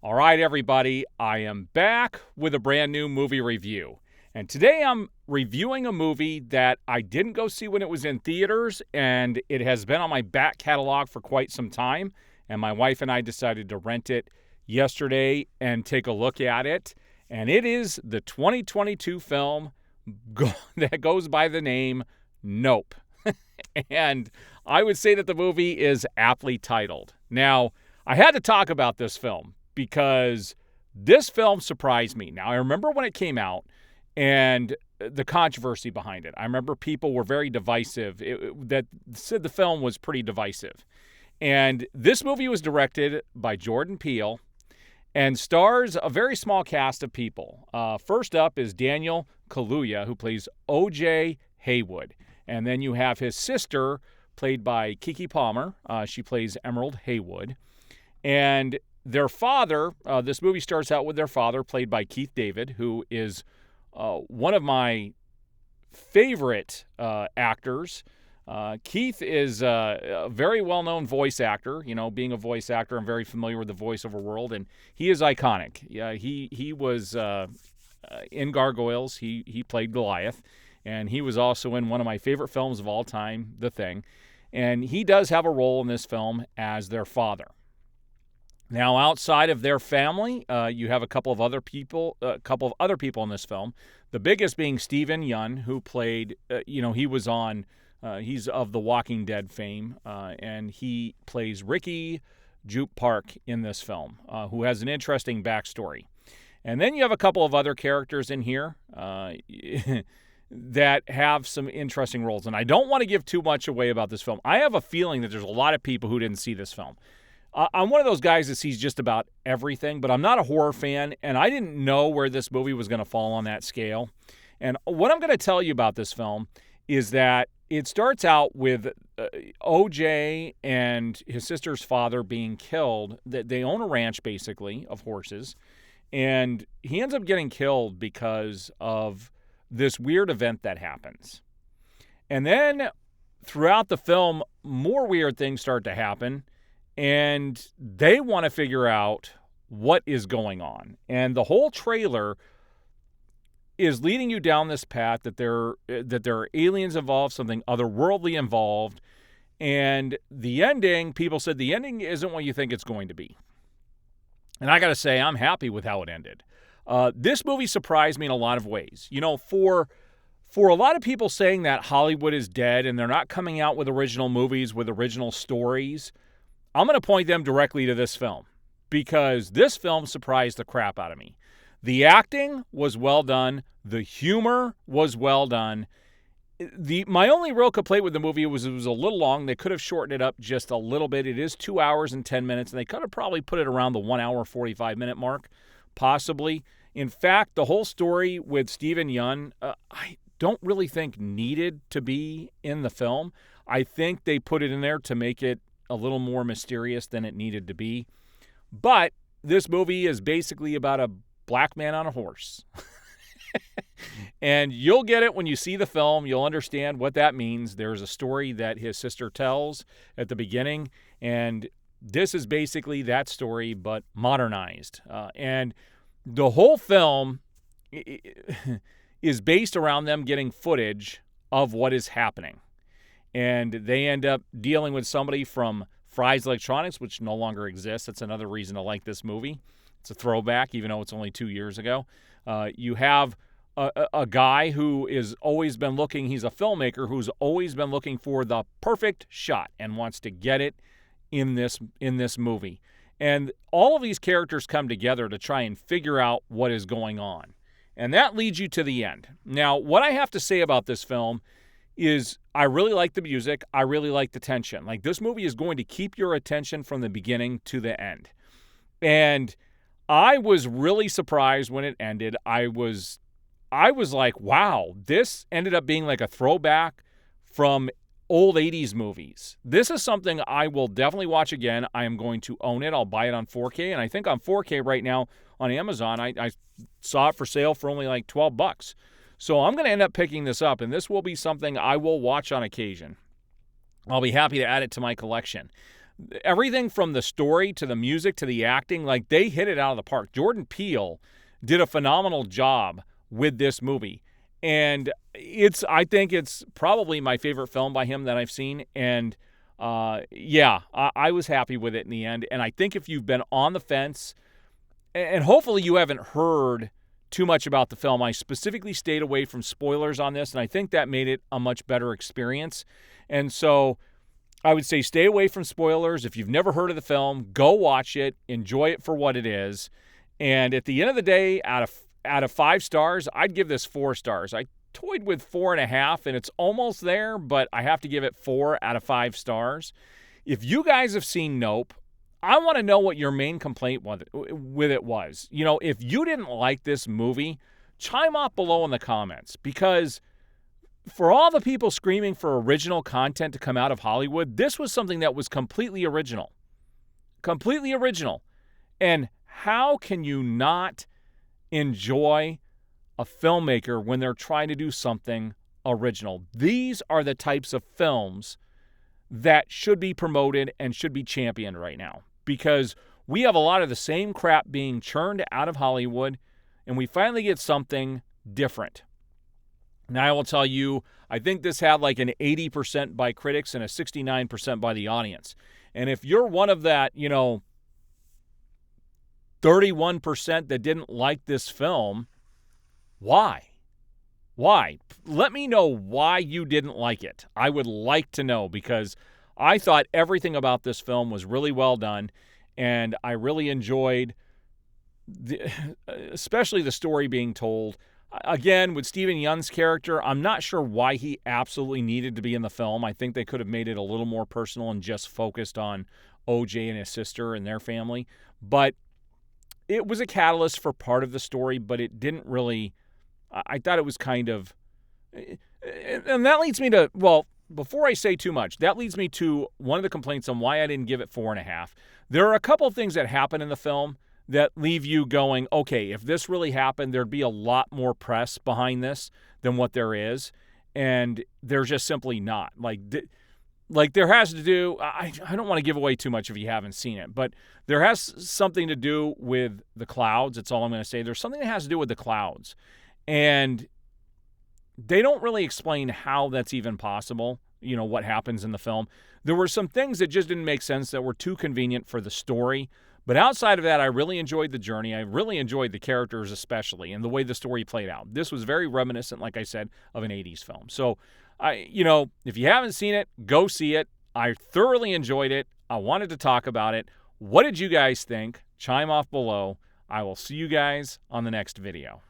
All right, everybody, I am back with a brand new movie review. And today I'm reviewing a movie that I didn't go see when it was in theaters, and it has been on my back catalog for quite some time. And my wife and I decided to rent it yesterday and take a look at it. And it is the 2022 film that goes by the name Nope. And I would say that the movie is aptly titled. Now, I had to talk about this film because this film surprised me. Now, I remember when it came out and the controversy behind it. I remember people were very divisive, that said the film was pretty divisive. And this movie was directed by Jordan Peele and stars a very small cast of people. First up is Daniel Kaluuya, who plays O.J. Haywood. And then you have his sister, played by Keke Palmer. She plays Emerald Haywood. And their father, this movie starts out with their father, played by Keith David, who is one of my favorite actors. Keith is a very well-known voice actor. You know, being a voice actor, I'm very familiar with the voiceover world, and he is iconic. Yeah, he was in Gargoyles. He played Goliath, and he was also in one of my favorite films of all time, The Thing. And he does have a role in this film as their father. Now, outside of their family, you have a couple of other people in this film. The biggest being Steven Yeun, who played, he was on, he's of the Walking Dead fame, and he plays Ricky Jupe Park in this film, who has an interesting backstory. And then you have a couple of other characters in here that have some interesting roles. And I don't want to give too much away about this film. I have a feeling that there's a lot of people who didn't see this film. I'm one of those guys that sees just about everything, but I'm not a horror fan, and I didn't know where this movie was going to fall on that scale. And what I'm going to tell you about this film is that it starts out with O.J. and his sister's father being killed. They own a ranch, basically, of horses, and he ends up getting killed because of this weird event that happens. And then throughout the film, more weird things start to happen, and they want to figure out what is going on. And the whole trailer is leading you down this path that there are aliens involved, something otherworldly involved. And the ending, people said the ending isn't what you think it's going to be. And I got to say, I'm happy with how it ended. This movie surprised me in a lot of ways. You know, for a lot of people saying that Hollywood is dead and they're not coming out with original movies with original stories, I'm going to point them directly to this film because this film surprised the crap out of me. The acting was well done. The humor was well done. My only real complaint with the movie was it was a little long. They could have shortened it up just a little bit. It is 2 hours and 10 minutes, and they could have probably put it around the 1 hour, 45-minute mark, possibly. In fact, the whole story with Steven Yeun, I don't really think needed to be in the film. I think they put it in there to make it a little more mysterious than it needed to be. But this movie is basically about a black man on a horse. And you'll get it when you see the film. You'll understand what that means. There's a story that his sister tells at the beginning, and this is basically that story but modernized. And the whole film is based around them getting footage of what is happening. And they end up dealing with somebody from Fry's Electronics, which no longer exists. That's another reason to like this movie. It's a throwback, even though it's only 2 years ago. You have a guy who is always been looking, he's a filmmaker who's always been looking for the perfect shot and wants to get it in this movie. And all of these characters come together to try and figure out what is going on. And that leads you to the end. Now, what I have to say about this film is I really like the music. I really like the tension. Like, this movie is going to keep your attention from the beginning to the end. And I was really surprised when it ended. I was like, wow, this ended up being like a throwback from old 80s movies. This is something I will definitely watch again. I am going to own it. I'll buy it on 4K. And I think on 4K right now on Amazon, I saw it for sale for only like $12. So I'm going to end up picking this up, and this will be something I will watch on occasion. I'll be happy to add it to my collection. everything from the story to the music to the acting, like they hit it out of the park. Jordan Peele did a phenomenal job with this movie. And I think it's probably my favorite film by him that I've seen. And I was happy with it in the end. And I think if you've been on the fence, and hopefully you haven't heard too much about the film, I specifically stayed away from spoilers on this, and I think that made it a much better experience. And so I would say stay away from spoilers. If you've never heard of the film, go watch it, enjoy it for what it is. And at the end of the day, out of 5 stars, I'd give this 4 stars. I toyed with 4.5, and it's almost there, but I have to give it 4 out of 5 stars. If you guys have seen Nope, I want to know what your main complaint with it was. You know, if you didn't like this movie, chime up below in the comments, because for all the people screaming for original content to come out of Hollywood, this was something that was completely original. Completely original. And how can you not enjoy a filmmaker when they're trying to do something original? These are the types of films that should be promoted and should be championed right now, because we have a lot of the same crap being churned out of Hollywood, and we finally get something different. Now, I will tell you, I think this had like an 80% by critics and a 69% by the audience. And if you're one of that, 31% that didn't like this film, why? Why? Let me know why you didn't like it. I would like to know, because I thought everything about this film was really well done, and I really enjoyed especially the story being told. Again, with Steven Yeun's character, I'm not sure why he absolutely needed to be in the film. I think they could have made it a little more personal and just focused on OJ and his sister and their family. But it was a catalyst for part of the story, but it didn't really... I thought it was kind of... And that leads me to... Well, before I say too much, that leads me to one of the complaints on why I didn't give it 4.5. There are a couple of things that happen in the film that leave you going, okay, if this really happened, there'd be a lot more press behind this than what there is. And there's just simply not. Like there has to do, I don't want to give away too much if you haven't seen it, but there has something to do with the clouds. That's all I'm going to say. There's something that has to do with the clouds. And they don't really explain how that's even possible, what happens in the film. There were some things that just didn't make sense, that were too convenient for the story. But outside of that, I really enjoyed the journey. I really enjoyed the characters especially, and the way the story played out. This was very reminiscent, like I said, of an 80s film. So, if you haven't seen it, go see it. I thoroughly enjoyed it. I wanted to talk about it. What did you guys think? Chime off below. I will see you guys on the next video.